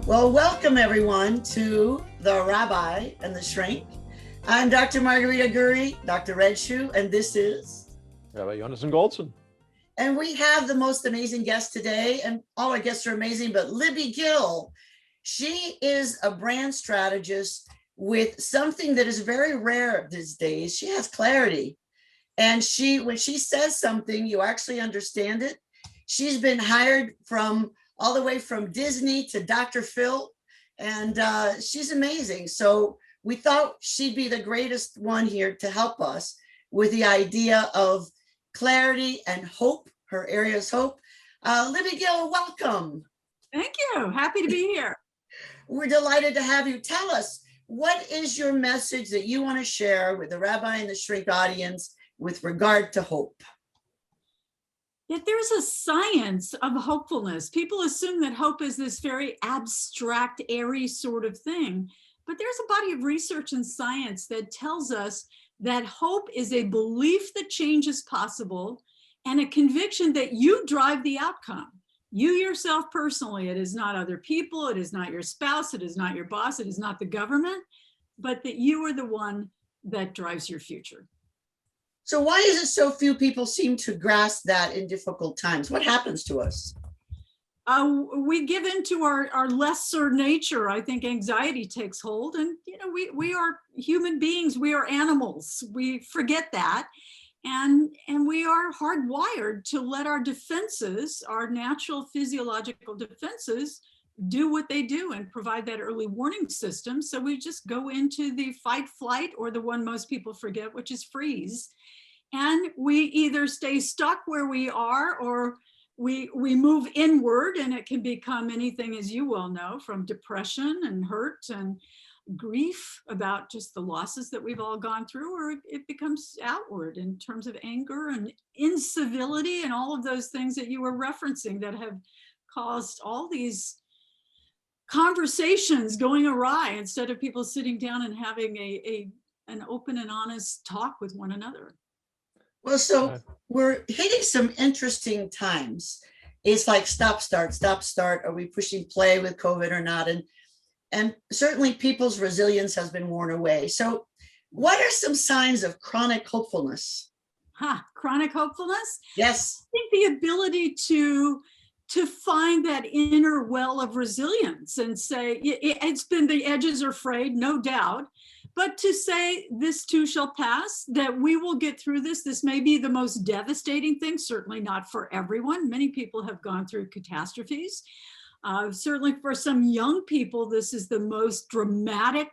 Well, welcome everyone to the Rabbi and the Shrink. I'm Dr. Margarita Gurri, Dr. Red Shoe, and this is Rabbi Yonason Goldson. And we have the most amazing guest today, and all our guests are amazing, but Libby Gill. She is a brand strategist with something that is very rare these days. She has clarity. And when she says something, you actually understand it. She's been hired from all the way from Disney to Dr. Phil, and she's amazing. So we thought she'd be the greatest one here to help us with the idea of clarity and hope. Her area is hope. Libby Gill, welcome. Thank you. Happy to be here. We're delighted to have you. Tell us, what is your message that you want to share with the Rabbi and the Shrink audience with regard to hope? Yet there's a science of hopefulness. People assume that hope is this very abstract, airy sort of thing. But there's a body of research and science that tells us that hope is a belief that change is possible and a conviction that you drive the outcome. You yourself personally, it is not other people, it is not your spouse, it is not your boss, it is not the government, but that you are the one that drives your future. So why is it so few people seem to grasp that in difficult times? What happens to us? We give into our lesser nature. I think anxiety takes hold, and we are human beings. We are animals. We forget that, and we are hardwired to let our defenses, our natural physiological defenses, do what they do and provide that early warning system. So we just go into the fight, flight, or the one most people forget, which is freeze. And we either stay stuck where we are, or we move inward, and it can become anything, as you well know, from depression and hurt and grief about just the losses that we've all gone through, or it becomes outward in terms of anger and incivility and all of those things that you were referencing that have caused all these conversations going awry instead of people sitting down and having an open and honest talk with one another. Well, so we're hitting some interesting times. It's like stop, start. Are we pushing play with COVID or not? And certainly people's resilience has been worn away. So what are some signs of chronic hopefulness? Chronic hopefulness? Yes. I think the ability to find that inner well of resilience and say, it's been, the edges are frayed, no doubt, but to say this too shall pass, that we will get through this. This may be the most devastating thing, certainly not for everyone. Many people have gone through catastrophes. Certainly for some young people, this is the most dramatic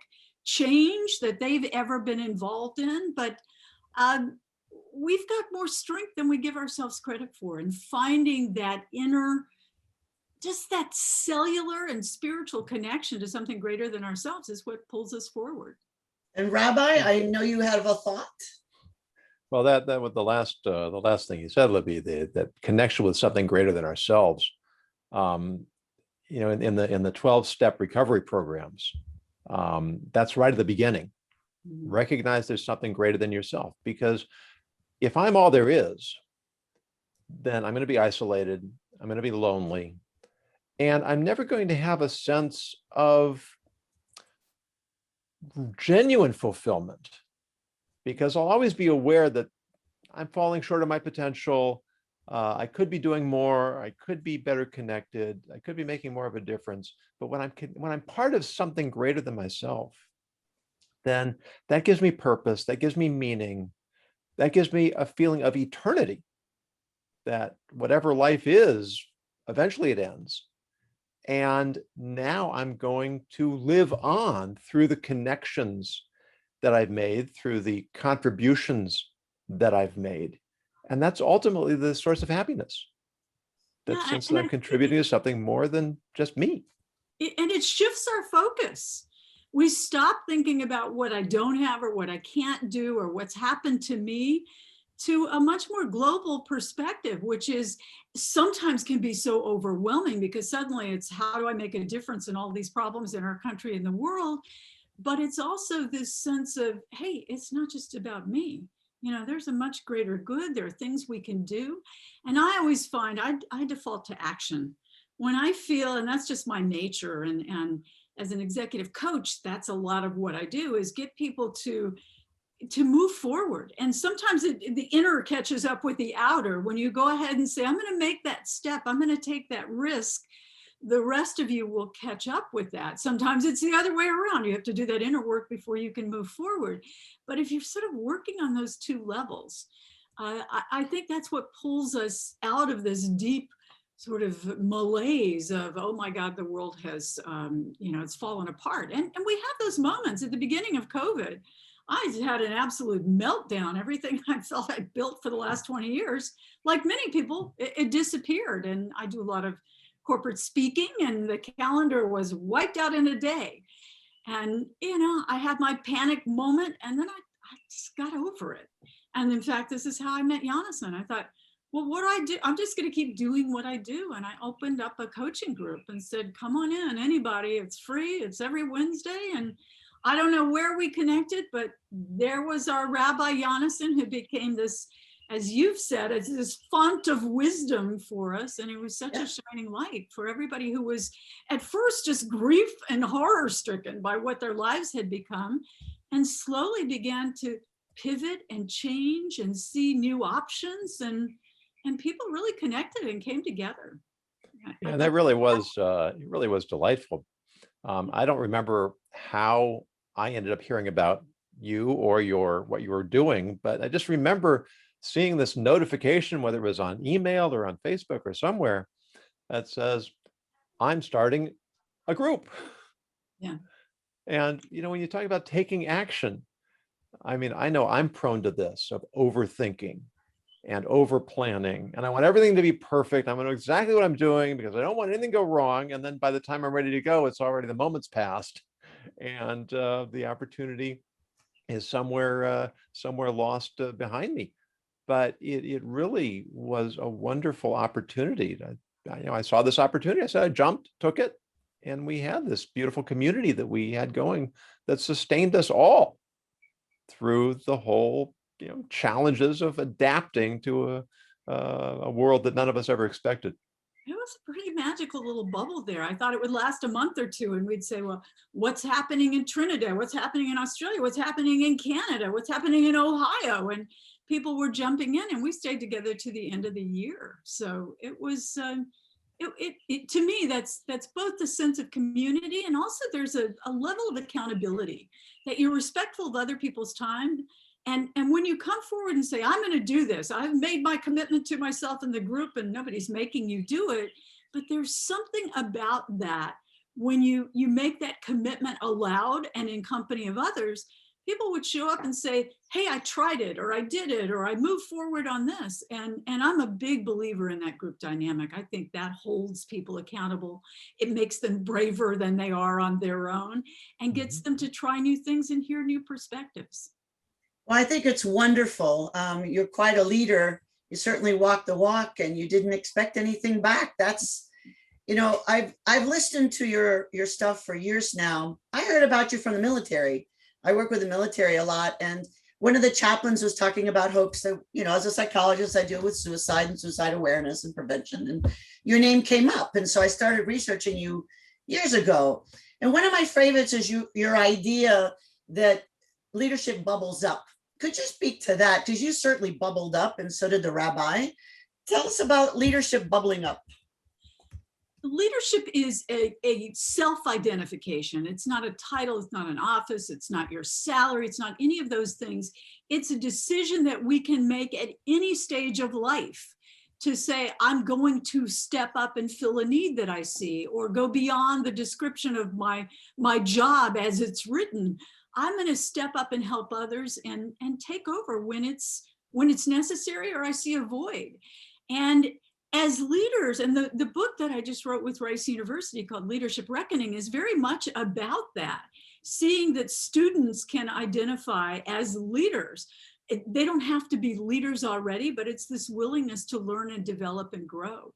change that they've ever been involved in. But we've got more strength than we give ourselves credit for, and finding that inner, just that cellular and spiritual connection to something greater than ourselves is what pulls us forward. And Rabbi, I know you have a thought. Well, that was the last thing you said, Libby, that connection with something greater than ourselves. In the 12-step recovery programs, that's right at the beginning. Recognize there's something greater than yourself, because if I'm all there is, then I'm going to be isolated, I'm going to be lonely, and I'm never going to have a sense of genuine fulfillment, because I'll always be aware that I'm falling short of my potential. I could be doing more, I could be better connected, I could be making more of a difference. But when I'm part of something greater than myself, then that gives me purpose, that gives me meaning, that gives me a feeling of eternity, that whatever life is, eventually it ends. And now I'm going to live on through the connections that I've made, through the contributions that I've made. And that's ultimately the source of happiness. That sense that I'm contributing to something more than just me. And it shifts our focus. We stop thinking about what I don't have or what I can't do or what's happened to me, to a much more global perspective, which is sometimes can be so overwhelming, because suddenly it's, how do I make a difference in all these problems in our country and the world? But it's also this sense of, hey, it's not just about me. There's a much greater good. There are things we can do. And I always find I default to action. when I feel, and that's just my nature, and as an executive coach, that's a lot of what I do, is get people to move forward. And sometimes the inner catches up with the outer. When you go ahead and say, I'm going to make that step, I'm going to take that risk, the rest of you will catch up with that. Sometimes it's the other way around. You have to do that inner work before you can move forward. But if you're sort of working on those two levels, I think that's what pulls us out of this deep sort of malaise of, oh my God, the world has, it's fallen apart. And we have those moments at the beginning of COVID. I had an absolute meltdown. Everything I felt I built for the last 20 years, like many people, it disappeared. And I do a lot of corporate speaking, and the calendar was wiped out in a day. And, I had my panic moment, and then I just got over it. And in fact, this is how I met Yonason. I thought, well, what do I do? I'm just going to keep doing what I do. And I opened up a coaching group and said, come on in, anybody. It's free. It's every Wednesday. And I don't know where we connected, but there was our Rabbi Yonason, who became this, as you've said, it's this font of wisdom for us. And it was such a shining light for everybody who was at first just grief and horror stricken by what their lives had become, and slowly began to pivot and change and see new options. And people really connected and came together. Yeah, that really was, it really was delightful. I don't remember how I ended up hearing about you or what you were doing, but I just remember seeing this notification, whether it was on email or on Facebook or somewhere, that says, I'm starting a group. Yeah. And, when you talk about taking action, I mean, I know I'm prone to this, of overthinking and over planning, and I want everything to be perfect. I want to know exactly what I'm doing because I don't want anything to go wrong. And then by the time I'm ready to go, it's already, the moment's passed, and the opportunity is somewhere lost behind me. But it really was a wonderful opportunity. I saw this opportunity. I said, I jumped, took it, and we had this beautiful community that we had going that sustained us all through the whole challenges of adapting to a world that none of us ever expected. It was a pretty magical little bubble there. I thought it would last a month or two, and we'd say, well, what's happening in Trinidad? What's happening in Australia? What's happening in Canada? What's happening in Ohio? And people were jumping in, and we stayed together to the end of the year. So it was, to me, that's both the sense of community, and also there's a level of accountability, that you're respectful of other people's time. And when you come forward and say, I'm going to do this, I've made my commitment to myself and the group, and nobody's making you do it. But there's something about that when you make that commitment aloud and in company of others. People would show up and say, hey, I tried it, or I did it, or I moved forward on this. And I'm a big believer in that group dynamic. I think that holds people accountable. It makes them braver than they are on their own, and gets them to try new things and hear new perspectives. Well, I think it's wonderful. You're quite a leader. You certainly walk the walk, and you didn't expect anything back. That's, I've listened to your stuff for years now. I heard about you from the military. I work with the military a lot, and one of the chaplains was talking about hopes that, as a psychologist, I deal with suicide and suicide awareness and prevention, and your name came up. And so I started researching you years ago. And one of my favorites is your idea that leadership bubbles up. Could you speak to that? Because you certainly bubbled up, and so did the rabbi. Tell us about leadership bubbling up. Leadership is a self-identification. It's not a title, it's not an office, it's not your salary, it's not any of those things. It's a decision that we can make at any stage of life to say, I'm going to step up and fill a need that I see, or go beyond the description of my job as it's written. I'm going to step up and help others and take over when it's necessary, or I see a void. And as leaders, and the book that I just wrote with Rice University called Leadership Reckoning is very much about that, seeing that students can identify as leaders. They don't have to be leaders already, but it's this willingness to learn and develop and grow.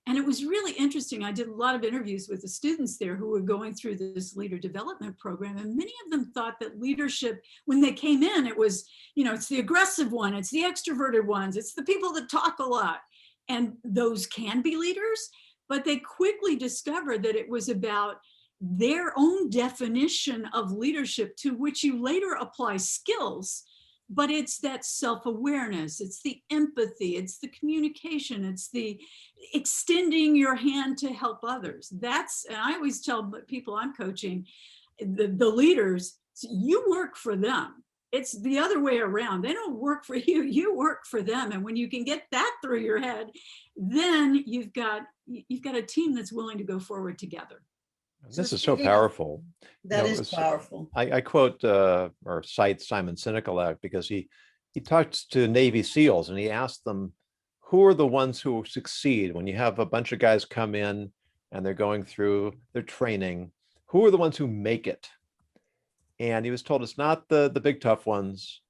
And it was really interesting. I did a lot of interviews with the students there who were going through this leader development program. And many of them thought that leadership, when they came in, it was, it's the aggressive one, it's the extroverted ones, it's the people that talk a lot. And those can be leaders, but they quickly discovered that it was about their own definition of leadership, to which you later apply skills. But it's that self-awareness, it's the empathy, it's the communication, it's the extending your hand to help others. That's, and I always tell people I'm coaching, the leaders, you work for them. It's the other way around. They don't work for you, you work for them. And when you can get that through your head, then you've got a team that's willing to go forward together. This is so powerful. That is powerful. I quote or cite Simon Sinek because he talks to Navy SEALs and he asked them, who are the ones who succeed when you have a bunch of guys come in and they're going through their training? Who are the ones who make it? And he was told it's not the big tough ones.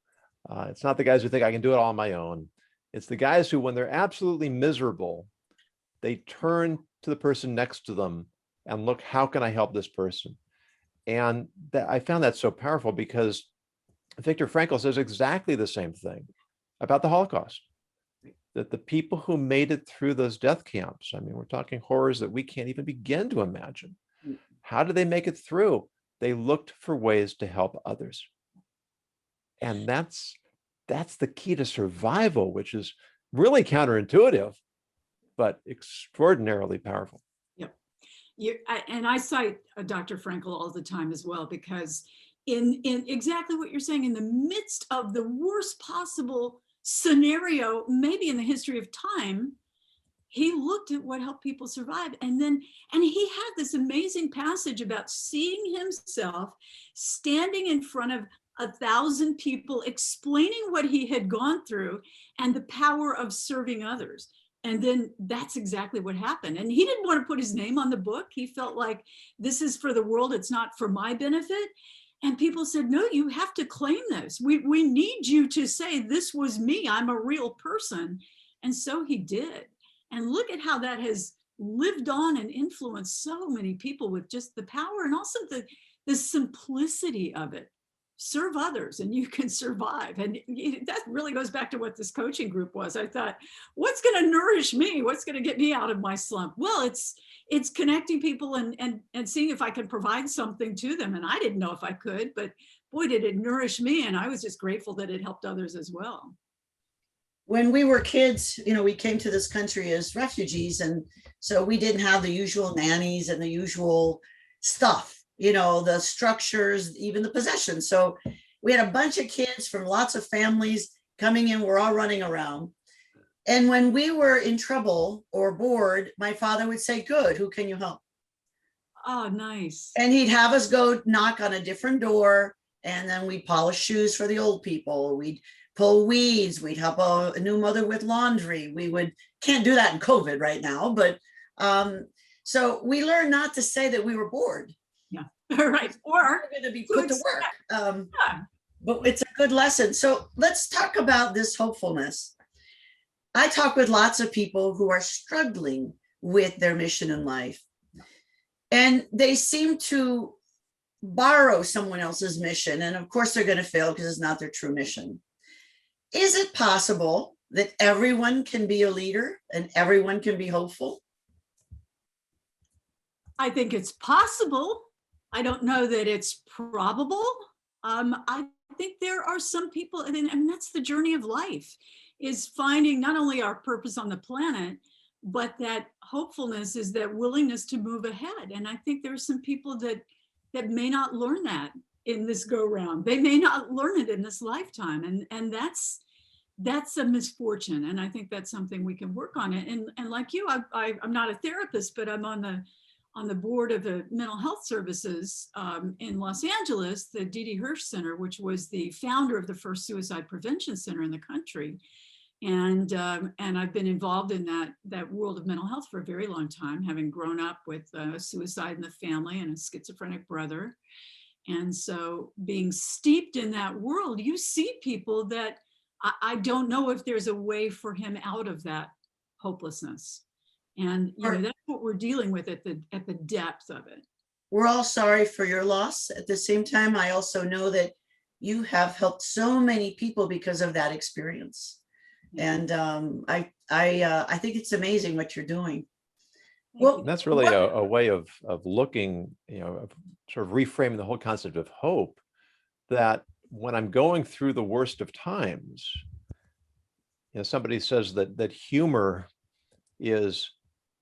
It's not the guys who think I can do it all on my own. It's the guys who, when they're absolutely miserable, they turn to the person next to them and look, how can I help this person? And I found that so powerful because Viktor Frankl says exactly the same thing about the Holocaust, that the people who made it through those death camps, I mean, we're talking horrors that we can't even begin to imagine. How did they make it through? They looked for ways to help others. And that's the key to survival, which is really counterintuitive, but extraordinarily powerful. And I cite Dr. Frankl all the time as well, because in exactly what you're saying, in the midst of the worst possible scenario, maybe in the history of time, he looked at what helped people survive. And he had this amazing passage about seeing himself standing in front of 1,000 people, explaining what he had gone through and the power of serving others. And then that's exactly what happened. And he didn't want to put his name on the book. He felt like, this is for the world, it's not for my benefit. And people said, no, you have to claim this. We need you to say, this was me, I'm a real person. And so he did. And look at how that has lived on and influenced so many people with just the power and also the simplicity of it. Serve others and you can survive. And that really goes back to what this coaching group was. I thought, what's going to nourish me? What's going to get me out of my slump? Well, it's connecting people and seeing if I can provide something to them. And I didn't know if I could, but boy, did it nourish me. And I was just grateful that it helped others as well. When we were kids, we came to this country as refugees. And so we didn't have the usual nannies and the usual stuff. The structures, even the possessions. So we had a bunch of kids from lots of families coming in. We're all running around. And when we were in trouble or bored, my father would say, good, who can you help? Oh, nice. And he'd have us go knock on a different door. And then we'd polish shoes for the old people. We'd pull weeds. We'd help a new mother with laundry. Can't do that in COVID right now. But so we learned not to say that we were bored. Right. Or we're going to be put to work. But it's a good lesson. So let's talk about this hopefulness. I talk with lots of people who are struggling with their mission in life. And they seem to borrow someone else's mission. And of course, they're going to fail because it's not their true mission. Is it possible that everyone can be a leader and everyone can be hopeful? I think it's possible. I don't know that it's probable. I think there are some people, and that's the journey of life, is finding not only our purpose on the planet, but that hopefulness is that willingness to move ahead. And I think there are some people that may not learn that in this go round. They may not learn it in this lifetime. And that's a misfortune. And I think that's something we can work on it. And like you, I'm not a therapist, but I'm on the board of the mental health services in Los Angeles, the D.D. Hirsch Center, which was the founder of the first suicide prevention center in the country. And I've been involved in that world of mental health for a very long time, having grown up with suicide in the family and a schizophrenic brother. And so being steeped in that world, you see people that I don't know if there's a way for him out of that hopelessness. And that's what we're dealing with at the depth of it. We're all sorry for your loss. At the same time, I also know that you have helped so many people because of that experience. And I think it's amazing what you're doing. Well, And that's really what- a way of looking, of sort of reframing the whole concept of hope, that when I'm going through the worst of times, somebody says that humor is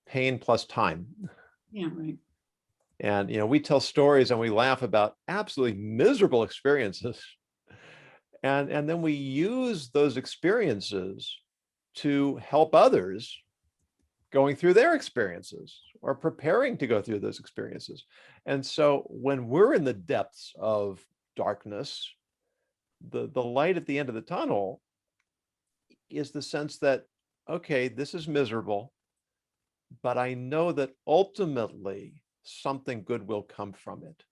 pain plus time. Yeah, right. And we tell stories and we laugh about absolutely miserable experiences. And then we use those experiences to help others going through their experiences or preparing to go through those experiences. And so when we're in the depths of darkness, the light at the end of the tunnel is the sense that, okay, this is miserable, but I know that ultimately something good will come from it.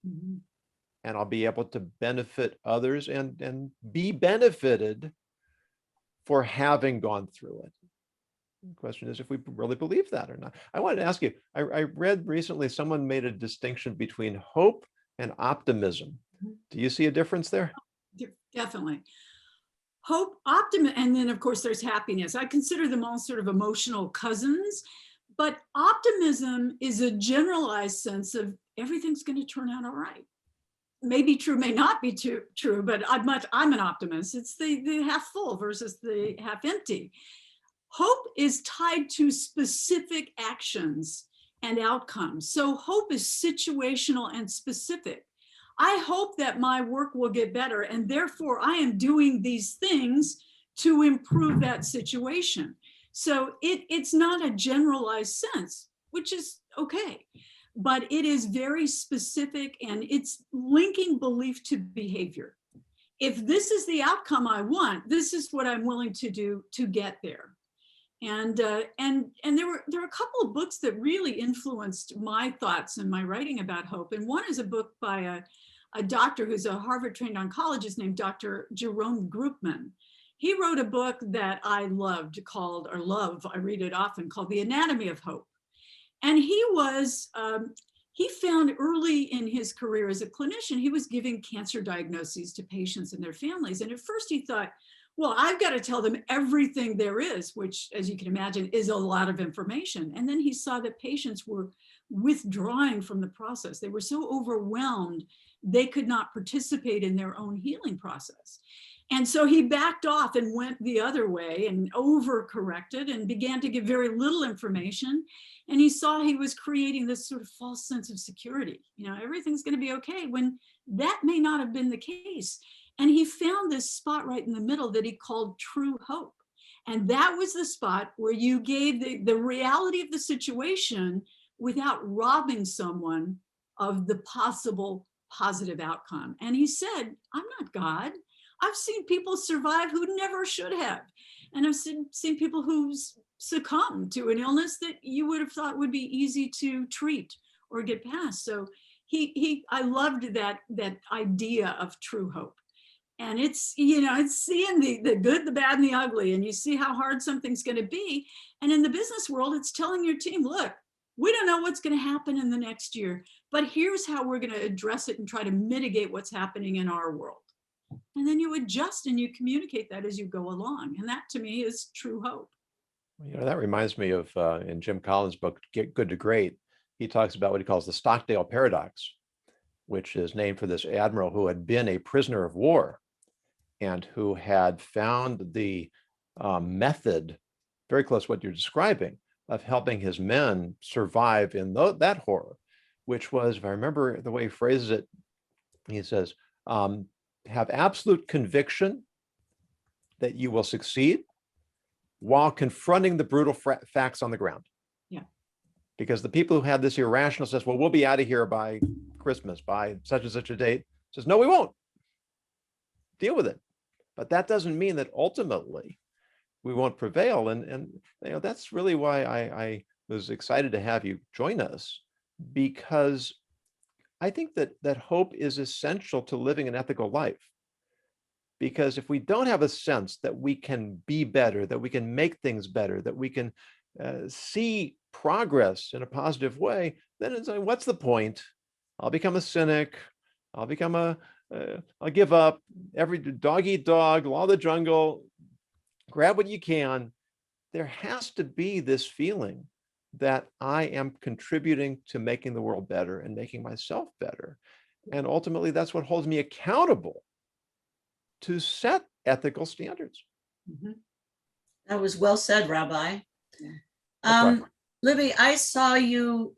Mm-hmm. And I'll be able to benefit others and be benefited for having gone through it. The question is if we really believe that or not. I wanted to ask you, I read recently someone made a distinction between hope and optimism. Do you see a difference there? Definitely. Hope, optimism, and then of course there's happiness. I consider them all sort of emotional cousins, but optimism is a generalized sense of everything's going to turn out all right. Maybe true, may not be true, but I'm an optimist. It's the half full versus the half empty. Hope is tied to specific actions and outcomes. So hope is situational and specific. I hope that my work will get better, and therefore I am doing these things to improve that situation. So it's not a generalized sense, which is okay, but it is very specific, and it's linking belief to behavior. If this is the outcome I want, this is what I'm willing to do to get there. And there were a couple of books that really influenced my thoughts and my writing about hope. And one is a book by a doctor who's a Harvard-trained oncologist named Dr. Jerome Groopman. He wrote a book that I loved I read it often, called The Anatomy of Hope. And he found early in his career as a clinician, he was giving cancer diagnoses to patients and their families. And at first he thought, well, I've got to tell them everything there is, which, as you can imagine, is a lot of information. And then he saw that patients were withdrawing from the process. They were so overwhelmed, they could not participate in their own healing process. And so he backed off and went the other way and overcorrected and began to give very little information. And he saw he was creating this sort of false sense of security. Everything's going to be okay, when that may not have been the case. And he found this spot right in the middle that he called true hope. And that was the spot where you gave the reality of the situation without robbing someone of the possible positive outcome. And he said, I'm not God. I've seen people survive who never should have. And I've seen people who succumb to an illness that you would have thought would be easy to treat or get past. So I loved that idea of true hope. And it's seeing the good, the bad, and the ugly, and you see how hard something's going to be. And in the business world, it's telling your team, look, we don't know what's going to happen in the next year, but here's how we're going to address it and try to mitigate what's happening in our world. And then you adjust and you communicate that as you go along. And that to me is true hope. That reminds me of in Jim Collins' book, Get Good to Great, he talks about what he calls the Stockdale paradox, which is named for this admiral who had been a prisoner of war and who had found the method, very close to what you're describing, of helping his men survive in that horror, which was, if I remember the way he phrases it, he says, have absolute conviction that you will succeed while confronting the brutal facts on the ground. Yeah. Because the people who had this irrational says, well, we'll be out of here by Christmas, by such and such a date, says, no, we won't. Deal with it. But that doesn't mean that ultimately we won't prevail. And that's really why I was excited to have you join us, because I think that hope is essential to living an ethical life. Because if we don't have a sense that we can be better, that we can make things better, that we can see progress in a positive way, then it's like, what's the point? I'll become a cynic. I'll give up. Every dog eat dog, law of the jungle, grab what you can. There has to be this feeling that I am contributing to making the world better and making myself better. And ultimately, that's what holds me accountable to set ethical standards. Mhm. That was well said, Rabbi. Yeah. Libby, I saw you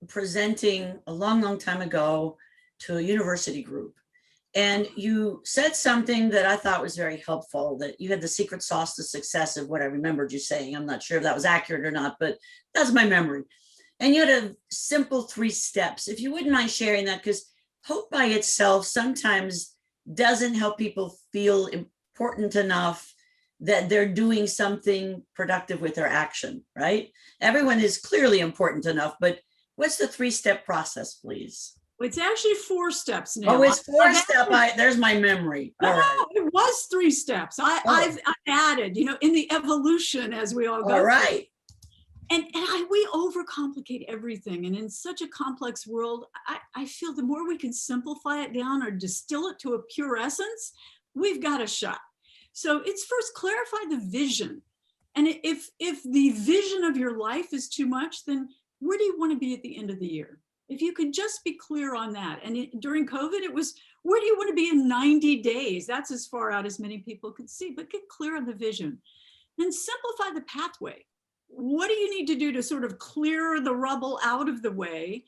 presenting a long, long time ago to a university group. And you said something that I thought was very helpful, that you had the secret sauce to success of what I remembered you saying. I'm not sure if that was accurate or not, but that's my memory. And you had a simple 3 steps. If you wouldn't mind sharing that, because hope by itself sometimes doesn't help people feel important enough that they're doing something productive with their action, right? Everyone is clearly important enough, but what's the 3-step process, please? It's actually 4 steps now. Oh, it's 4-step. There's my memory. No, All right. it was 3 steps. I've added, in the evolution as we all go. All right. And we overcomplicate everything. And in such a complex world, I feel the more we can simplify it down or distill it to a pure essence, we've got a shot. So it's first clarify the vision. And if the vision of your life is too much, then where do you want to be at the end of the year? If you can just be clear on that. And during COVID, it was, where do you want to be in 90 days? That's as far out as many people could see, but get clear on the vision. Then simplify the pathway. What do you need to do to sort of clear the rubble out of the way,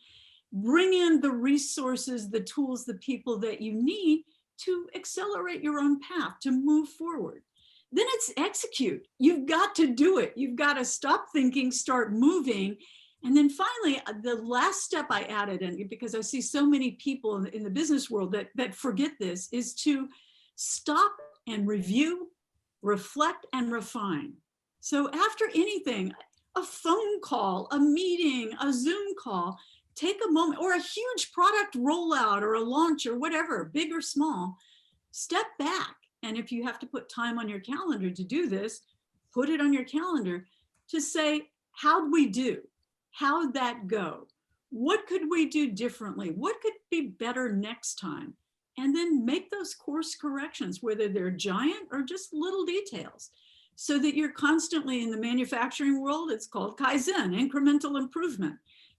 bring in the resources, the tools, the people that you need to accelerate your own path, to move forward. Then it's execute. You've got to do it. You've got to stop thinking, start moving. And then finally, the last step I added, and because I see so many people in the business world that forget this, is to stop and review, reflect, and refine. So after anything, a phone call, a meeting, a Zoom call, take a moment, or a huge product rollout or a launch or whatever, big or small, step back. And if you have to put time on your calendar to do this, put it on your calendar to say, how'd we do? How'd that go? What could we do differently? What could be better next time? And then make those course corrections, whether they're giant or just little details, so that you're constantly in the manufacturing world. It's called Kaizen, incremental improvement.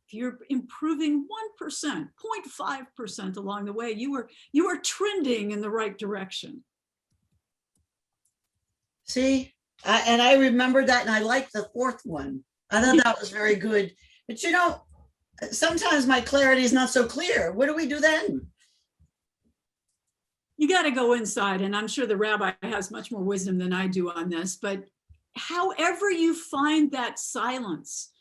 If you're improving 1%, 0.5% along the way, you are trending in the right direction. See, and I remember that, and I like the 4th one. I thought that was very good. But sometimes my clarity is not so clear. What do we do then? You got to go inside, and I'm sure the rabbi has much more wisdom than I do on this, but however you find that silence,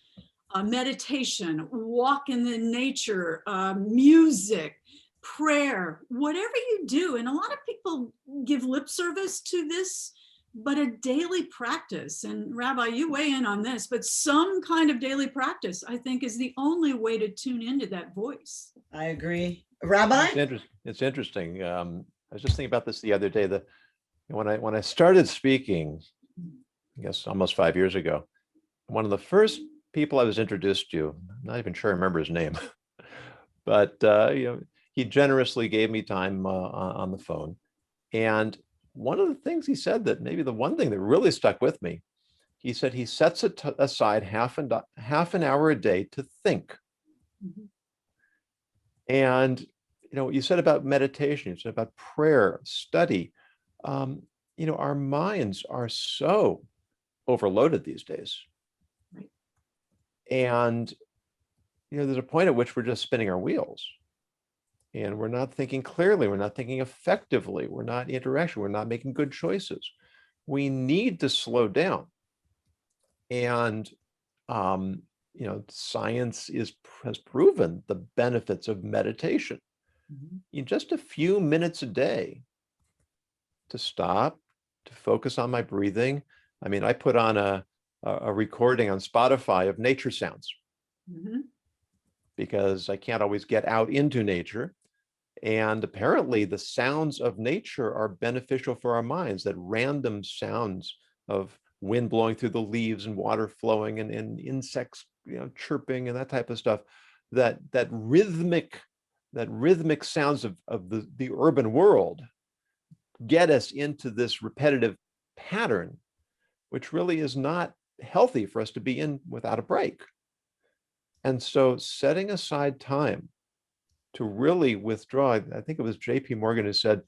meditation, walk in the nature, music, prayer, whatever you do, and a lot of people give lip service to this, but a daily practice, and Rabbi, you weigh in on this, but some kind of daily practice, I think, is the only way to tune into that voice. I agree. Rabbi? It's interesting. I was just thinking about this the other day, that when I started speaking, I guess almost 5 years ago, one of the first people I was introduced to, I'm not even sure I remember his name, but he generously gave me time on the phone. And one of the things he said, that maybe the one thing that really stuck with me, he said he sets aside half an hour a day to think. Mm-hmm. And what you said about meditation, you said about prayer, study, our minds are so overloaded these days. Right. And there's a point at which we're just spinning our wheels. And we're not thinking clearly, we're not thinking effectively, we're not interaction, we're not making good choices. We need to slow down. And science has proven the benefits of meditation. Mm-hmm. In just a few minutes a day, to stop, to focus on my breathing. I mean, I put on a recording on Spotify of nature sounds. Mm-hmm. Because I can't always get out into nature. And apparently the sounds of nature are beneficial for our minds, that random sounds of wind blowing through the leaves and water flowing and insects chirping and that type of stuff, that rhythmic sounds of the urban world get us into this repetitive pattern, which really is not healthy for us to be in without a break. And so setting aside time to really withdraw, I think it was JP Morgan who said,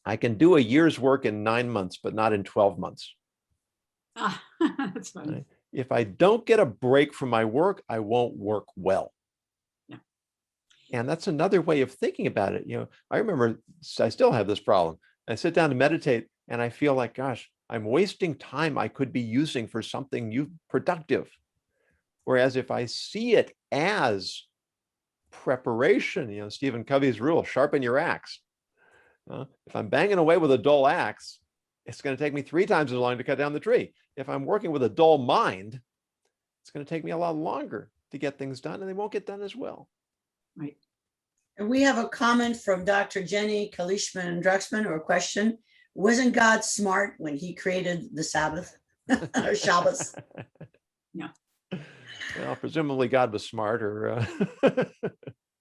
I can do a year's work in 9 months, but not in 12 months. Ah, that's funny. Right? If I don't get a break from my work, I won't work well. Yeah. And that's another way of thinking about it. I remember I still have this problem. I sit down to meditate and I feel like, gosh, I'm wasting time I could be using for something productive. Whereas if I see it as preparation, Stephen Covey's rule, sharpen your axe. If I'm banging away with a dull axe, it's going to take me 3 times as long to cut down the tree. If I'm working with a dull mind, it's going to take me a lot longer to get things done, and they won't get done as well. Right. And we have a comment from Dr. Jenny Kalishman-Druxman, or a question. Wasn't God smart when he created the Sabbath or Shabbos? Yeah. Well, presumably God was smart, or we'll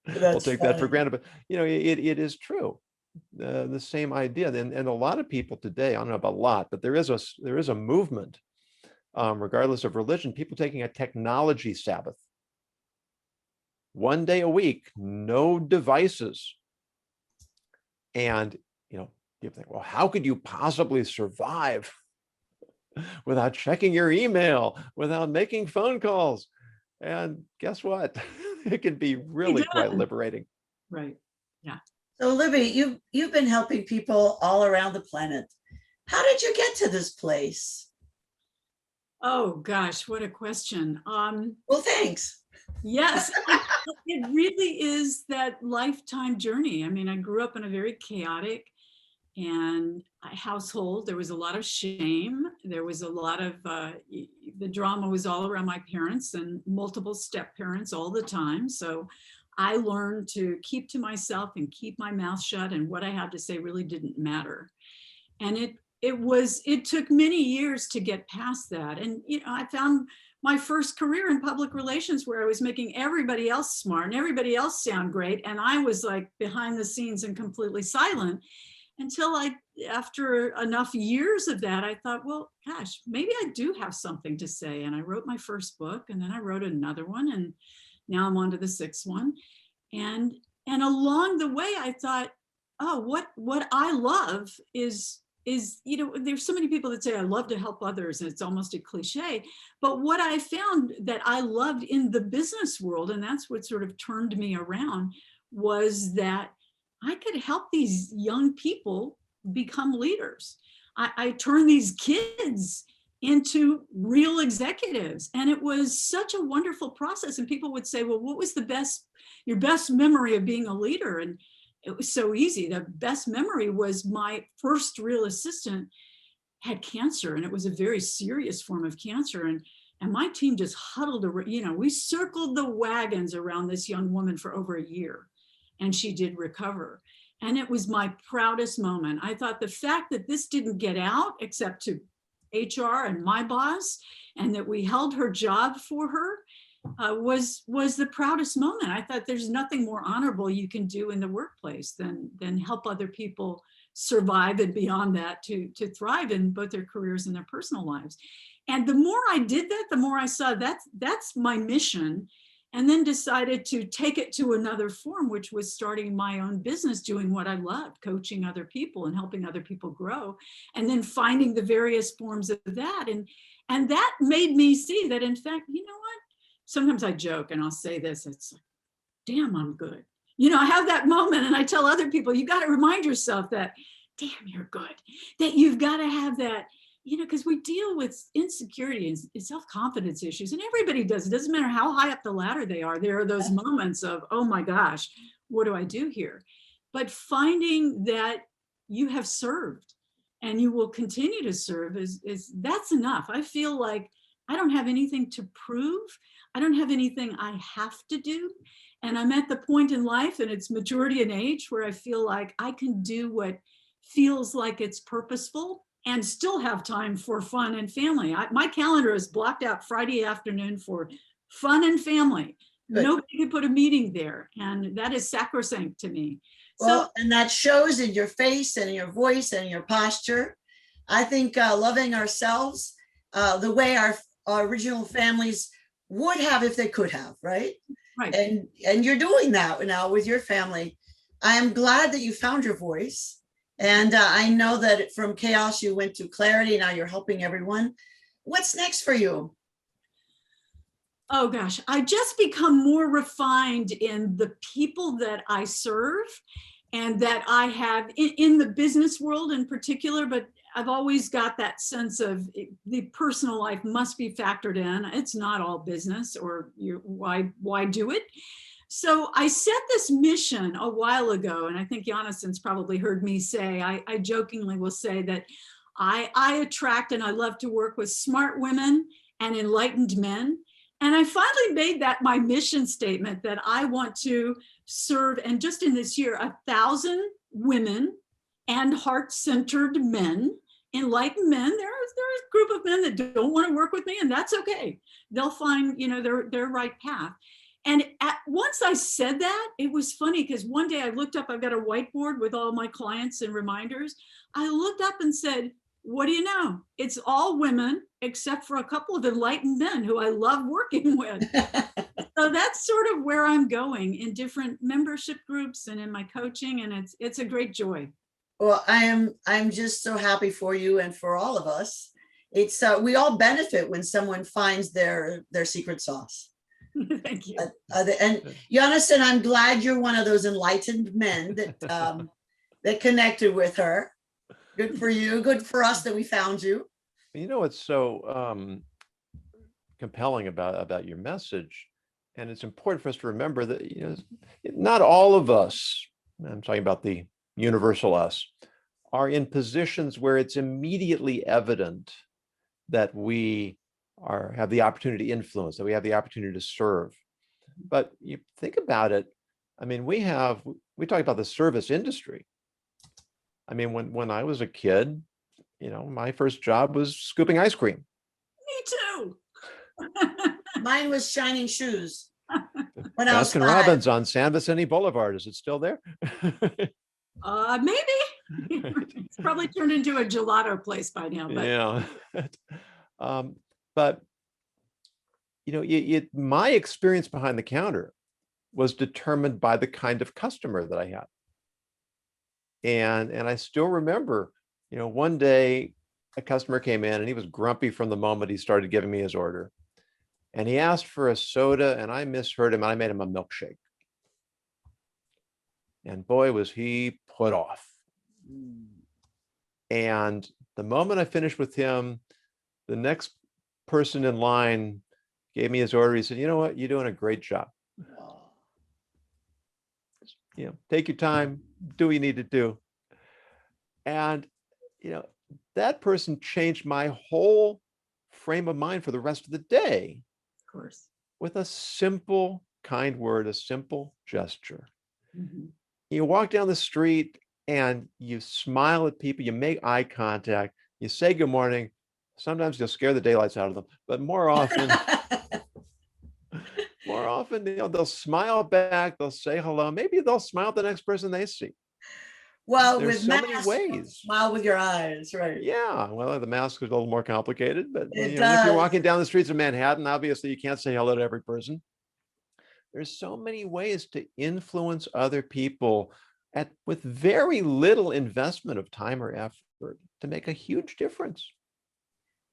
That's take that for funny. granted. But it is true. The same idea, and a lot of people today, I don't know about a lot, but there is a movement, regardless of religion, people taking a technology Sabbath. 1 day a week, no devices. And people think, well, how could you possibly survive without checking your email, without making phone calls? And guess what? It can be really quite liberating. Right. Yeah. So Libby, you've been helping people all around the planet. How did you get to this place? Oh gosh, what a question. Well, thanks. Yes, it really is that lifetime journey. I mean, I grew up in a very chaotic and household. There was a lot of shame. There was a lot of, the drama was all around my parents and multiple step parents all the time. So I learned to keep to myself and keep my mouth shut, and what I had to say really didn't matter. And it took many years to get past that. And I found my first career in public relations where I was making everybody else smart and everybody else sound great, and I was like behind the scenes and completely silent, until after enough years of that, I thought, well, gosh, maybe I do have something to say. And I wrote my first book, and then I wrote another one, and now I'm on to the 6th one. And along the way, I thought, oh, what I love is, there's so many people that say, I love to help others, and it's almost a cliche. But what I found that I loved in the business world, and that's what sort of turned me around, was that I could help these young people become leaders. I turned these kids into real executives. And it was such a wonderful process. And people would say, well, what was your best memory of being a leader? And it was so easy. The best memory was my first real assistant had cancer, and it was a very serious form of cancer. And my team just huddled around, we circled the wagons around this young woman for over a year, and she did recover. And it was my proudest moment. I thought the fact that this didn't get out except to HR and my boss, and that we held her job for her, was the proudest moment. I thought there's nothing more honorable you can do in the workplace than help other people survive, and beyond that to thrive in both their careers and their personal lives. And the more I did that, the more I saw that's my mission. And then decided to take it to another form, which was starting my own business, doing what I loved, coaching other people and helping other people grow, and then finding the various forms of that. And that made me see that, in fact, you know what? Sometimes I joke and I'll say this, it's like, damn, I'm good. I have that moment, and I tell other people, you got to remind yourself that, damn, you're good, that you've got to have that, because we deal with insecurity and self-confidence issues, and everybody does. It doesn't matter how high up the ladder they are. There are those moments of, oh my gosh, what do I do here? But finding that you have served and you will continue to serve that's enough. I feel like I don't have anything to prove. I don't have anything I have to do. And I'm at the point in life, and it's maturity and age, where I feel like I can do what feels like it's purposeful and still have time for fun and family. My calendar is blocked out Friday afternoon for fun and family. Good. Nobody could put a meeting there, and that is sacrosanct to me. Well, and that shows in your face and in your voice and your posture. I think loving ourselves, the way our original families would have if they could have, right? Right. And you're doing that now with your family. I am glad that you found your voice. And I know that from chaos, you went to clarity. Now you're helping everyone. What's next for you? Oh gosh, I just become more refined in the people that I serve and that I have in the business world in particular, but I've always got that sense of the personal life must be factored in. It's not all business, or why do it? So I set this mission a while ago, and I think Jonason's probably heard me say, I jokingly will say that I attract and I love to work with smart women and enlightened men. And I finally made that my mission statement, that I want to serve, and just in this year, 1,000 women and heart-centered men, enlightened men. There's a group of men that don't want to work with me, and that's okay. They'll find, their right path. And once I said that, it was funny because one day I looked up, I've got a whiteboard with all my clients and reminders. I looked up and said, what do you know? It's all women, except for a couple of enlightened men who I love working with. So that's sort of where I'm going in different membership groups and in my coaching. And it's a great joy. Well, I'm just so happy for you and for all of us. It's we all benefit when someone finds their secret sauce. Thank you. And Yonason, I'm glad you're one of those enlightened men that that connected with her. Good for you. Good for us that we found you. You know, what's so compelling about your message, and it's important for us to remember that not all of us, I'm talking about the universal us, are in positions where it's immediately evident that we have the opportunity to influence, that we have the opportunity to serve. But you think about it, I mean, we talk about the service industry. I mean, when I was a kid, my first job was scooping ice cream. Me too. Mine was shining shoes. When I was Baskin 5. Robbins on San Vicente Boulevard. Is it still there? Maybe. It's probably turned into a gelato place by now. But. Yeah. But my experience behind the counter was determined by the kind of customer that I had. And I still remember, one day a customer came in and he was grumpy from the moment he started giving me his order. And he asked for a soda and I misheard him and I made him a milkshake. And boy, was he put off. And the moment I finished with him, the next person in line gave me his order. He said, you know what? You're doing a great job. Take your time, do what you need to do. And, that person changed my whole frame of mind for the rest of the day. Of course. With a simple, kind word, a simple gesture. Mm-hmm. You walk down the street and you smile at people, you make eye contact, you say good morning. Sometimes you'll scare the daylights out of them, but more often, they'll smile back, they'll say hello. Maybe they'll smile at the next person they see. Well, there's with so masks, many ways. Smile with your eyes, right? Yeah, well, the mask is a little more complicated, but It if does. you're walking down the streets of Manhattan, obviously you can't say hello to every person. There's so many ways to influence other people with very little investment of time or effort to make a huge difference.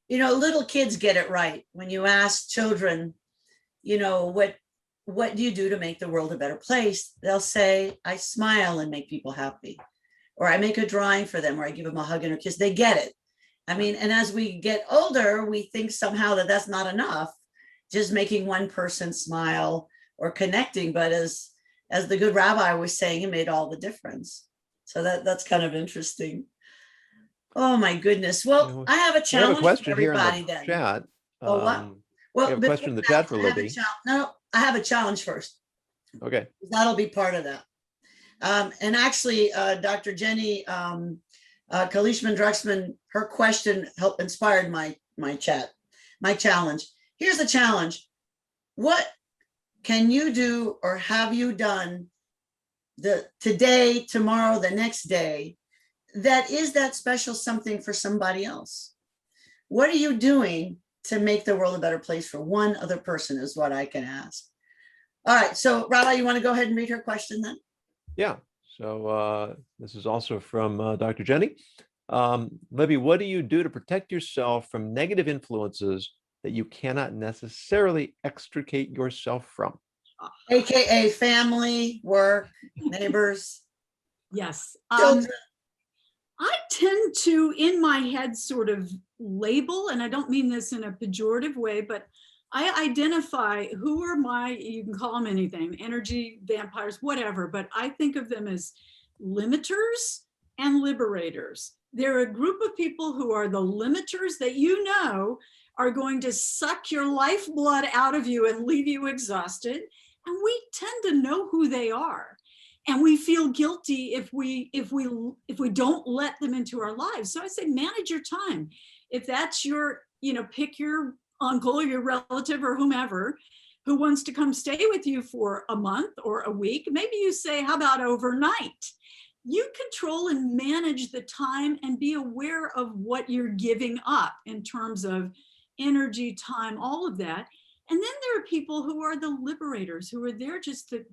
Little kids get it right. When you ask children, what do you do to make the world a better place? They'll say, I smile and make people happy. Or I make a drawing for them, or I give them a hug and a kiss. They get it. I mean, and as we get older, we think somehow that that's not enough, just making one person smile or connecting. But as the good rabbi was saying, it made all the difference. So that's kind of interesting. Oh my goodness. Well, I have a challenge. We have a question for here in everybody the then. chat. Oh, what? We have a question in the chat for Libby. No, I have a challenge first. Okay. That'll be part of that. And actually, Dr. Jenny Kalishman-Druxman, her question helped inspired my challenge. Here's the challenge. What can you do or have you done today, tomorrow, the next day, that is that special something for somebody else? What are you doing to make the world a better place for one other person is what I can ask. All right. So Rabbi, you want to go ahead and read her question then? Yeah. So this is also from Dr. Jenny. Libby, what do you do to protect yourself from negative influences that you cannot necessarily extricate yourself from? AKA family, work, neighbors, Yes. children. I tend to, in my head, sort of label, and I don't mean this in a pejorative way, but I identify who are my, you can call them anything, energy vampires, whatever, but I think of them as limiters and liberators. They're a group of people who are the limiters that you know are going to suck your lifeblood out of you and leave you exhausted. And we tend to know who they are. And we feel guilty if we don't let them into our lives. So I say, manage your time. If that's your, pick your uncle or your relative or whomever who wants to come stay with you for a month or a week. Maybe you say, how about overnight? You control and manage the time and be aware of what you're giving up in terms of energy, time, all of that. And then there are people who are the liberators, who are there just to,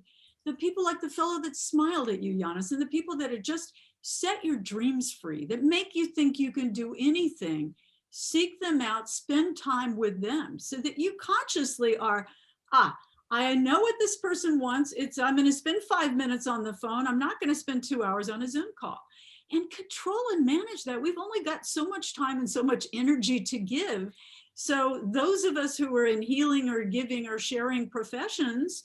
the people like the fellow that smiled at you, Yonason, the people that are just set your dreams free, that make you think you can do anything. Seek them out, spend time with them so that you consciously are, I know what this person wants. I'm going to spend 5 minutes on the phone. I'm not going to spend 2 hours on a Zoom call. And control and manage that. We've only got so much time and so much energy to give. So those of us who are in healing or giving or sharing professions,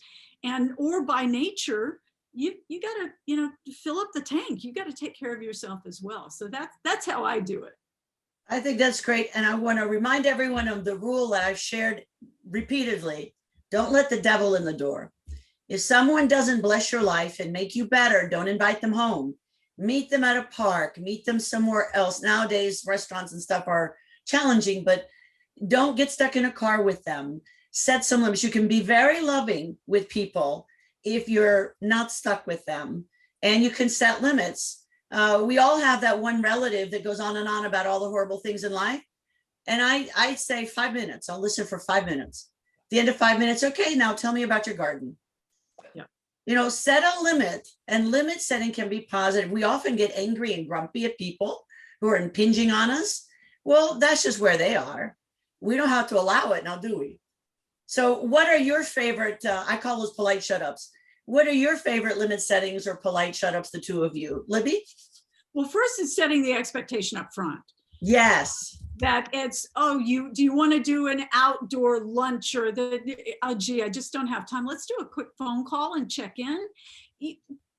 or by nature, you got to, fill up the tank. You got to take care of yourself as well. So that's how I do it. I think that's great. And I want to remind everyone of the rule that I've shared repeatedly. Don't let the devil in the door. If someone doesn't bless your life and make you better, don't invite them home. Meet them at a park, meet them somewhere else. Nowadays, restaurants and stuff are challenging, but don't get stuck in a car with them. Set some limits. You can be very loving with people if you're not stuck with them, and you can set limits. We all have that one relative that goes on and on about all the horrible things in life. And I say 5 minutes. I'll listen for 5 minutes. At the end of 5 minutes, okay, now tell me about your garden. Yeah. Set a limit, and limit setting can be positive. We often get angry and grumpy at people who are impinging on us. Well, that's just where they are. We don't have to allow it now, do we? So what are your favorite, I call those polite shut-ups. What are your favorite limit settings or polite shut-ups, the two of you? Libby? Well, first is setting the expectation up front. Yes. That it's, do you want to do an outdoor lunch, or gee, I just don't have time. Let's do a quick phone call and check in.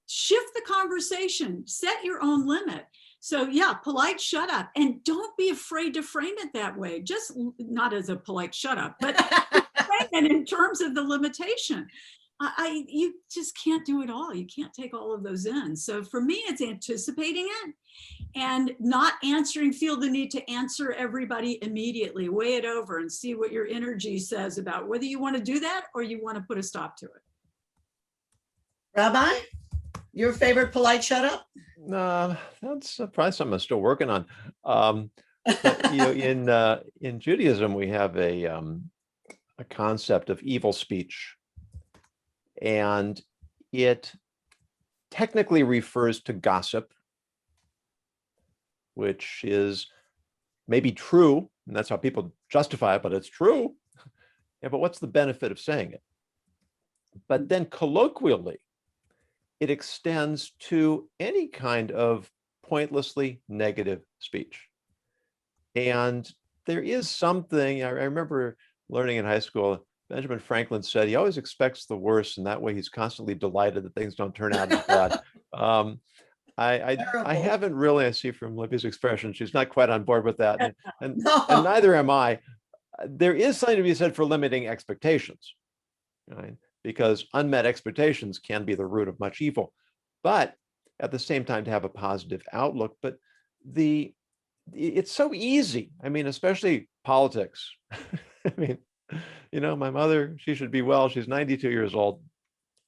Shift the conversation, set your own limit. So yeah, polite shut up, and don't be afraid to frame it that way. Just not as a polite shut up, but frame it in terms of the limitation. You just can't do it all. You can't take all of those in. So for me, it's anticipating it and not feel the need to answer everybody immediately. Weigh it over and see what your energy says about whether you want to do that or you want to put a stop to it. Rabbi, your favorite polite shut up? That's probably something I'm still working on. But, in Judaism, we have a concept of evil speech, and it technically refers to gossip, which is maybe true, and that's how people justify it, but it's true. Yeah, but what's the benefit of saying it? But then colloquially, it extends to any kind of pointlessly negative speech. And there is something, I remember learning in high school, Benjamin Franklin said he always expects the worst, and that way he's constantly delighted that things don't turn out as bad. I haven't really, I see from Libby's expression, she's not quite on board with that. And neither am I. There is something to be said for limiting expectations, right? Because unmet expectations can be the root of much evil, but at the same time to have a positive outlook. But it's so easy. I mean, especially politics. I mean, my mother, she should be well. She's 92 years old,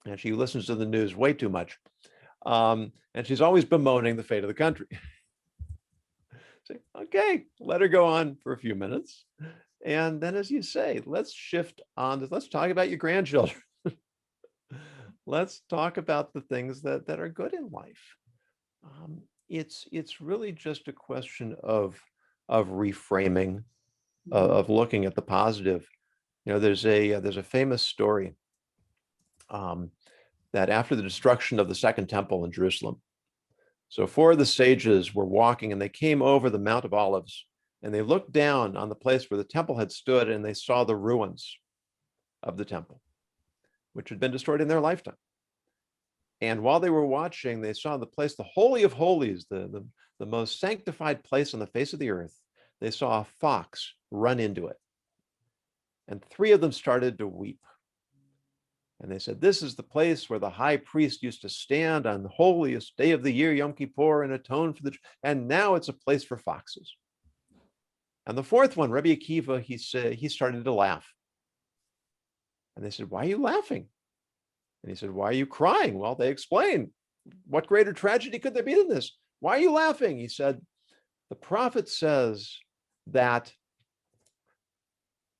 and she listens to the news way too much. And she's always bemoaning the fate of the country. Say, okay, let her go on for a few minutes. And then, as you say, let's shift on to, let's talk about your grandchildren. Let's talk about the things that are good in life. It's really just a question of reframing, of looking at the positive. There's a famous story that after the destruction of the Second Temple in Jerusalem, so four of the sages were walking and they came over the Mount of Olives and they looked down on the place where the temple had stood and they saw the ruins of the temple, which had been destroyed in their lifetime. And while they were watching, they saw the place, the Holy of Holies, the most sanctified place on the face of the earth. They saw a fox run into it. And three of them started to weep. And they said, this is the place where the high priest used to stand on the holiest day of the year, Yom Kippur, and atone for and now it's a place for foxes. And the fourth one, Rabbi Akiva, he started to laugh. And they said, why are you laughing? And he said, why are you crying? Well, they explained, what greater tragedy could there be than this? Why are you laughing? He said, the prophet says that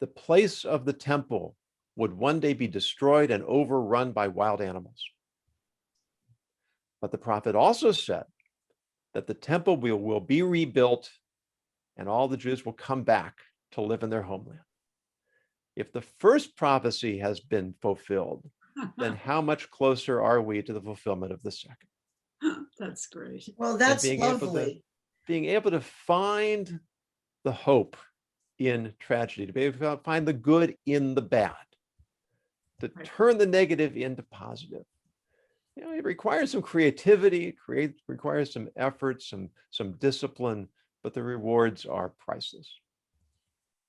the place of the temple would one day be destroyed and overrun by wild animals. But the prophet also said that the temple will be rebuilt and all the Jews will come back to live in their homeland. If the first prophecy has been fulfilled, then how much closer are we to the fulfillment of the second? That's great. Well, that's lovely. Being able to find the hope in tragedy, to be able to find the good in the bad, to turn the negative into positive. It requires some creativity, requires some effort, some discipline, but the rewards are priceless.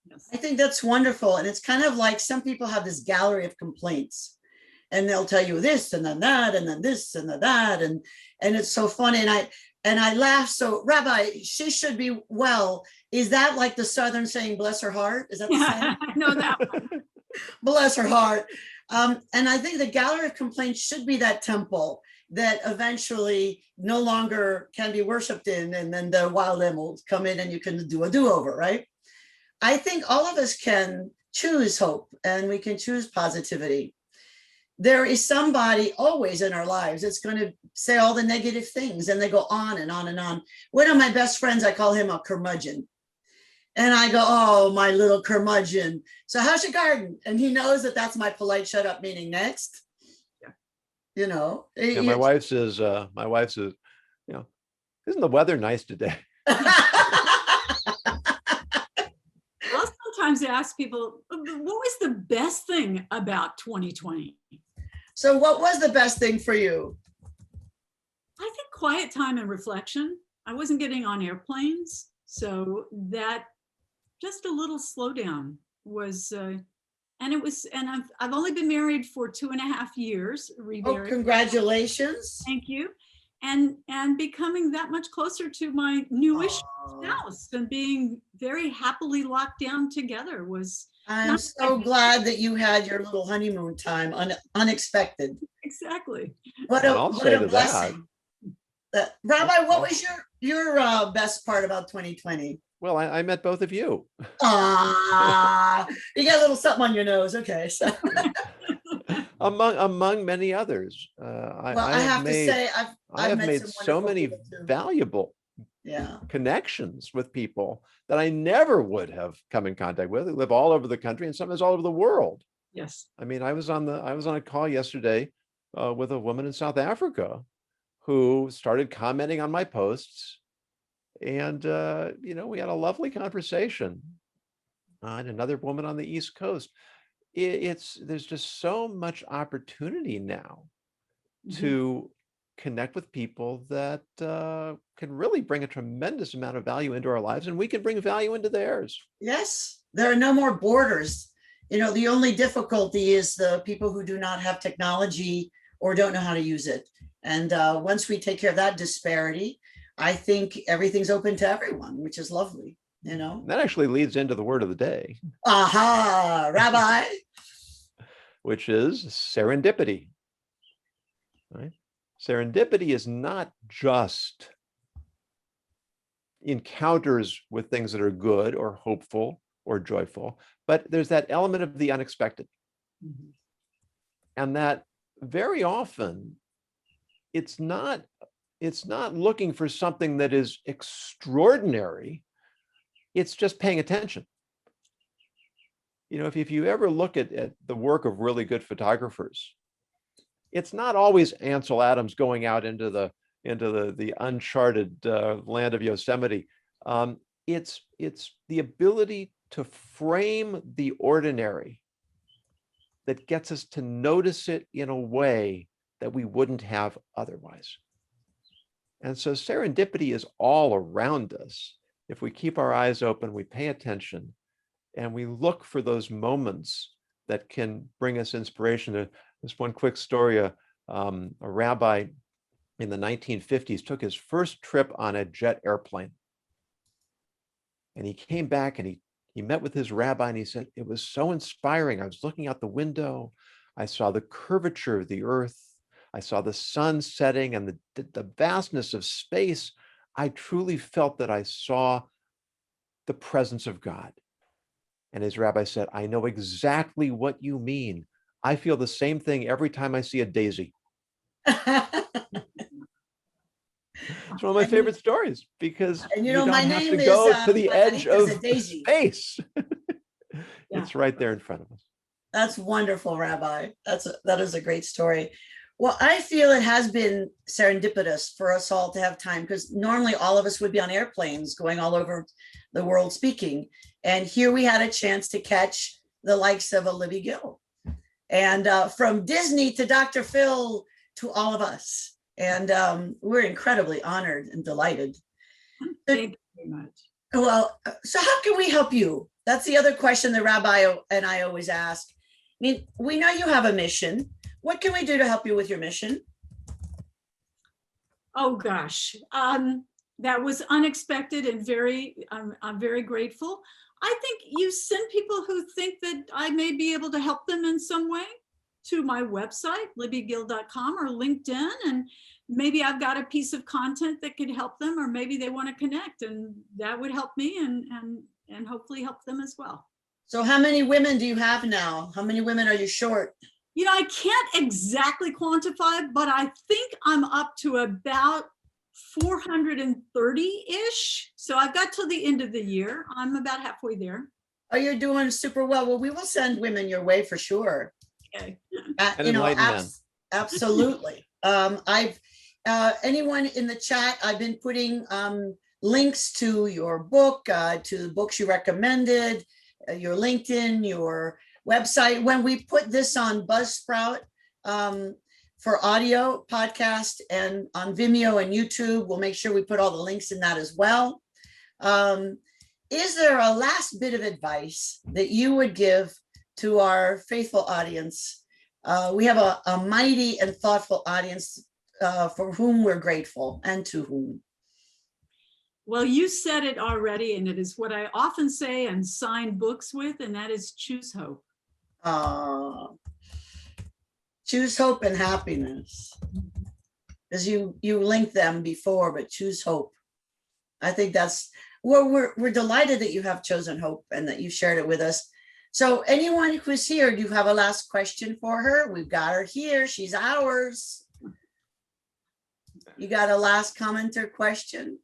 Yes. I think that's wonderful. And it's kind of like some people have this gallery of complaints and they'll tell you this and then that and then this and then that. And it's so funny. And I laugh. So Rabbi, she should be well. Is that like the Southern saying, bless her heart? Is that the saying? I know that one. Bless her heart. And I think the gallery of complaints should be that temple that eventually no longer can be worshiped in, and then the wild animals come in and you can do a do-over, right? I think all of us can choose hope and we can choose positivity. There is somebody always in our lives that's going to say all the negative things, and they go on and on and on. One of my best friends, I call him a curmudgeon. And I go, oh, my little curmudgeon. So how's your garden? And he knows that that's my polite shut up, meaning next. Yeah. My wife says, isn't the weather nice today? I'll sometimes ask people, what was the best thing about 2020? So what was the best thing for you? I think quiet time and reflection. I wasn't getting on airplanes, so that just a little slowdown was, and I've only been married for 2.5 years. Oh, congratulations. Thank you. And becoming that much closer to my newish spouse and being very happily locked down together was. I'm so glad that you had your little honeymoon time, unexpected. Exactly. What a blessing. Rabbi, what was your best part about 2020? Well, I met both of you. You got a little something on your nose. Okay, so among many others. I have to say, I've made so many valuable connections with people that I never would have come in contact with. They live all over the country and sometimes all over the world. Yes. I mean, I was on a call yesterday with a woman in South Africa who started commenting on my posts. And, we had a lovely conversation. And another woman on the East Coast. There's just so much opportunity now to connect with people that can really bring a tremendous amount of value into our lives, and we can bring value into theirs. Yes, there are no more borders. The only difficulty is the people who do not have technology or don't know how to use it. And once we take care of that disparity, I think everything's open to everyone, which is lovely. That actually leads into the word of the day. Aha, Rabbi. Which is serendipity. Right? Serendipity is not just encounters with things that are good or hopeful or joyful, but there's that element of the unexpected. Mhm. And that very often it's not looking for something that is extraordinary. It's just paying attention. You know, if you ever look at the work of really good photographers, it's not always Ansel Adams going out into the uncharted land of Yosemite. It's the ability to frame the ordinary that gets us to notice it in a way that we wouldn't have otherwise. And so serendipity is all around us. If we keep our eyes open, we pay attention, and we look for those moments that can bring us inspiration. This one quick story, a rabbi in the 1950s took his first trip on a jet airplane. And he came back and he met with his rabbi, and he said, it was so inspiring. I was looking out the window. I saw the curvature of the earth. I saw the sun setting and the vastness of space. I truly felt that I saw the presence of God. And his rabbi said, I know exactly what you mean. I feel the same thing every time I see a daisy. It's one of my favorite stories, because And you you know, don't my have to name go is to the my edge name is of a daisy. space. Yeah. It's right there in front of us. That's wonderful, Rabbi. That is a great story. Well, I feel it has been serendipitous for us all to have time, because normally all of us would be on airplanes going all over the world speaking. And here we had a chance to catch the likes of a Libby Gill, and from Disney to Dr. Phil to all of us. And we're incredibly honored and delighted. Thank you very much. Well, so how can we help you? That's the other question the Rabbi and I always ask. I mean, we know you have a mission. What can we do to help you with your mission? Oh gosh, that was unexpected and I'm very grateful. I think you send people who think that I may be able to help them in some way to my website, libbygill.com, or LinkedIn, and maybe I've got a piece of content that could help them, or maybe they want to connect, and that would help me and hopefully help them as well. So how many women do you have now? How many women are you short? You know, I can't exactly quantify, but I think I'm up to about 430-ish. So I've got till the end of the year. I'm about halfway there. Oh, you're doing super well. Well, we will send women your way for sure. Okay. And enlighten men. Absolutely. I've anyone in the chat, I've been putting links to your book, to the books you recommended, your LinkedIn, your website. When we put this on Buzzsprout for audio podcast and on Vimeo and YouTube, we'll make sure we put all the links in that as well. Is there a last bit of advice that you would give to our faithful audience? We have a mighty and thoughtful audience for whom we're grateful, and to whom. Well, you said it already, and it is what I often say and sign books with, and that is choose hope. Choose hope and happiness. Because you linked them before, but choose hope. I think that's, we're delighted that you have chosen hope and that you shared it with us. So anyone who's here, do you have a last question for her? We've got her here. She's ours. You got a last comment or question?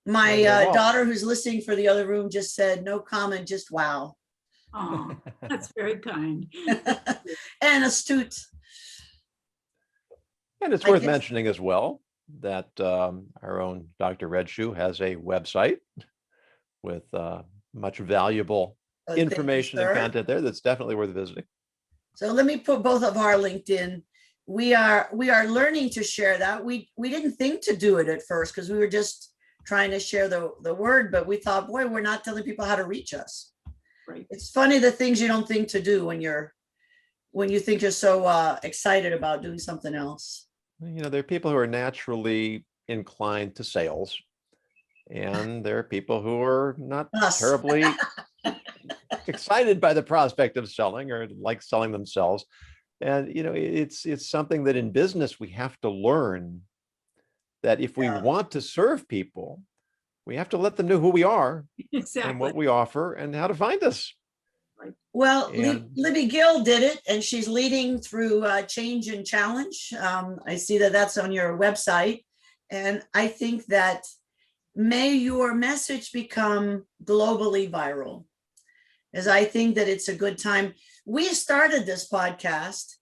My daughter, who's listening for the other room, just said, no comment, just wow. Oh, that's very kind. And astute. And it's worth mentioning as well that our own Dr. Redshoe has a website with much valuable information and content there that's definitely worth visiting. So let me put both of our LinkedIn. We are learning to share that. We didn't think to do it at first because we were just trying to share the word, but we thought, boy, we're not telling people how to reach us. Right. It's funny the things you don't think to do when you think you're so excited about doing something else. You know, there are people who are naturally inclined to sales, and there are people who are not terribly excited by the prospect of selling or like selling themselves. And, you know, it's something that in business we have to learn, that if we want to serve people, we have to let them know who we are and Exactly. what we offer and how to find us. Well, And- Libby Gill did it, and she's leading through Change and Challenge. I see that that's on your website. And I think that may your message become globally viral, as I think that it's a good time. We started this podcast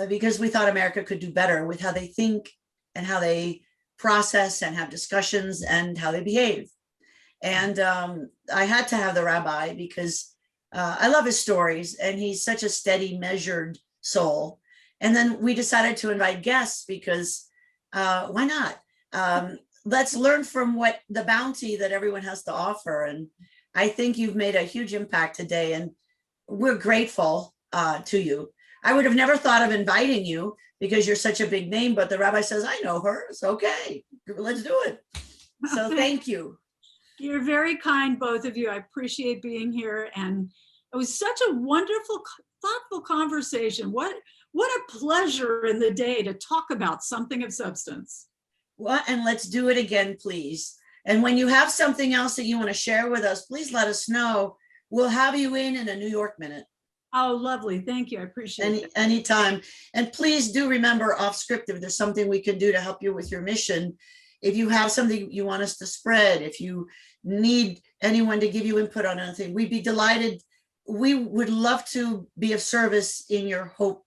because we thought America could do better with how they think and how they process and have discussions and how they behave. And I had to have the rabbi because I love his stories, and he's such a steady, measured soul. And then we decided to invite guests because why not? Let's learn from what the bounty that everyone has to offer. And I think you've made a huge impact today, and we're grateful to you. I would have never thought of inviting you because you're such a big name, but the rabbi says, I know her. It's okay. Let's do it. So thank you. You're very kind, both of you. I appreciate being here. And it was such a wonderful, thoughtful conversation. What a pleasure in the day to talk about something of substance. Well, and let's do it again, please. And when you have something else that you want to share with us, please let us know. We'll have you in a New York minute. Oh, lovely. Thank you. I appreciate it. Anytime. And please do remember Offscripted. If there's something we can do to help you with your mission. If you have something you want us to spread, if you need anyone to give you input on anything, we'd be delighted. We would love to be of service in your hope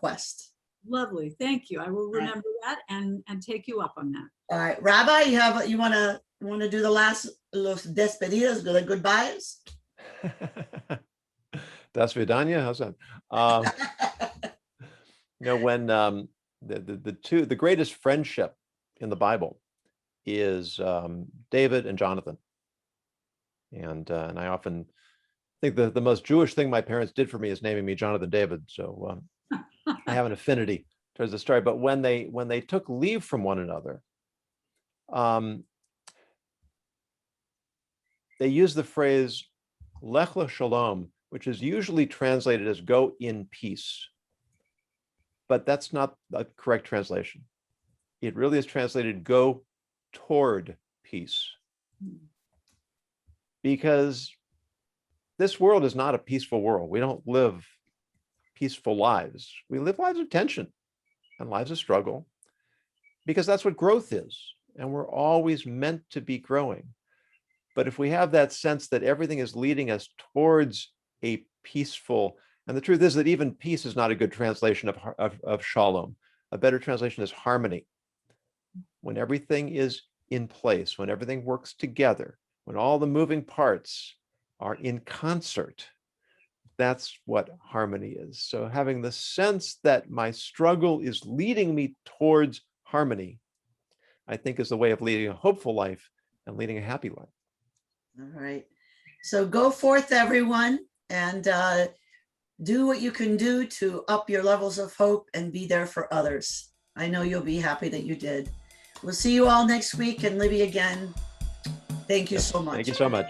quest. Lovely. Thank you. I will remember that and take you up on that. All right, Rabbi, you want to do the last los despedidas, the goodbyes? Das Vidania, how's that? When the greatest friendship in the Bible is David and Jonathan. And I often think the most Jewish thing my parents did for me is naming me Jonathan David. So I have an affinity towards the story. But when they took leave from one another, they used the phrase Lech Shalom, which is usually translated as go in peace. But that's not a correct translation. It really is translated go toward peace. Because this world is not a peaceful world. We don't live peaceful lives. We live lives of tension and lives of struggle, because that's what growth is. And we're always meant to be growing. But if we have that sense that everything is leading us towards a peaceful, and the truth is that even peace is not a good translation of shalom. A better translation is harmony. When everything is in place, when everything works together, when all the moving parts are in concert, that's what harmony is. So having the sense that my struggle is leading me towards harmony, I think is the way of leading a hopeful life and leading a happy life. All right. So go forth, everyone, and do what you can do to up your levels of hope and be there for others. I know you'll be happy that you did. We'll see you all next week. And Libby, again, thank you so much. Thank you so much.